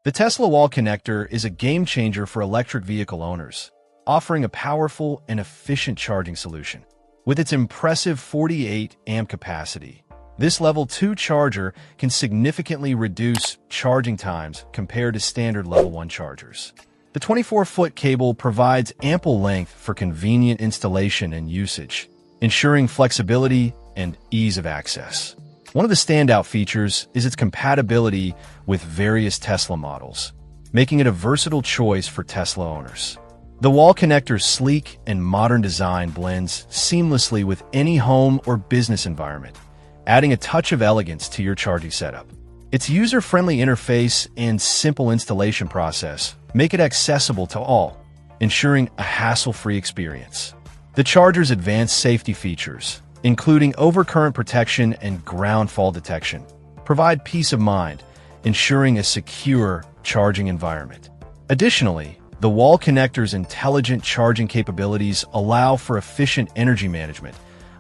The Tesla Wall Connector is a game changer for electric vehicle owners, offering a powerful and efficient charging solution. With its impressive 48 amp capacity, this Level 2 charger can significantly reduce charging times compared to standard Level 1 chargers. The 24-foot cable provides ample length for convenient installation and usage, ensuring flexibility and ease of access. One of the standout features is its compatibility with various Tesla models, making it a versatile choice for Tesla owners. The Wall Connector's sleek and modern design blends seamlessly with any home or business environment, adding a touch of elegance to your charging setup. Its user-friendly interface and simple installation process make it accessible to all, ensuring a hassle-free experience. The charger's advanced safety features, including overcurrent protection and ground fault detection, provide peace of mind, ensuring a secure charging environment. Additionally, the Wall Connector's intelligent charging capabilities allow for efficient energy management,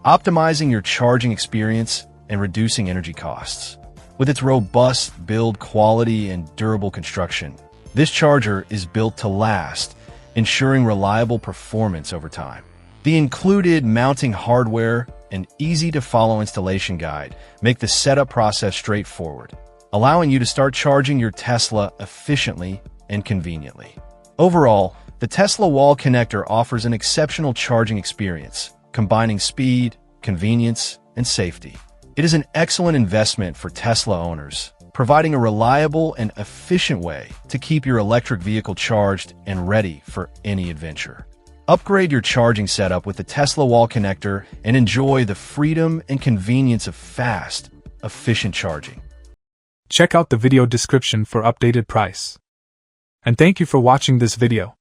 optimizing your charging experience and reducing energy costs. With its robust build quality and durable construction, this charger is built to last, ensuring reliable performance over time. The included mounting hardware and easy-to-follow installation guide make the setup process straightforward, allowing you to start charging your Tesla efficiently and conveniently. Overall, the Tesla Wall Connector offers an exceptional charging experience, combining speed, convenience, and safety. It is an excellent investment for Tesla owners, providing a reliable and efficient way to keep your electric vehicle charged and ready for any adventure. Upgrade your charging setup with the Tesla Wall Connector and enjoy the freedom and convenience of fast, efficient charging. Check out the video description for updated price. And thank you for watching this video.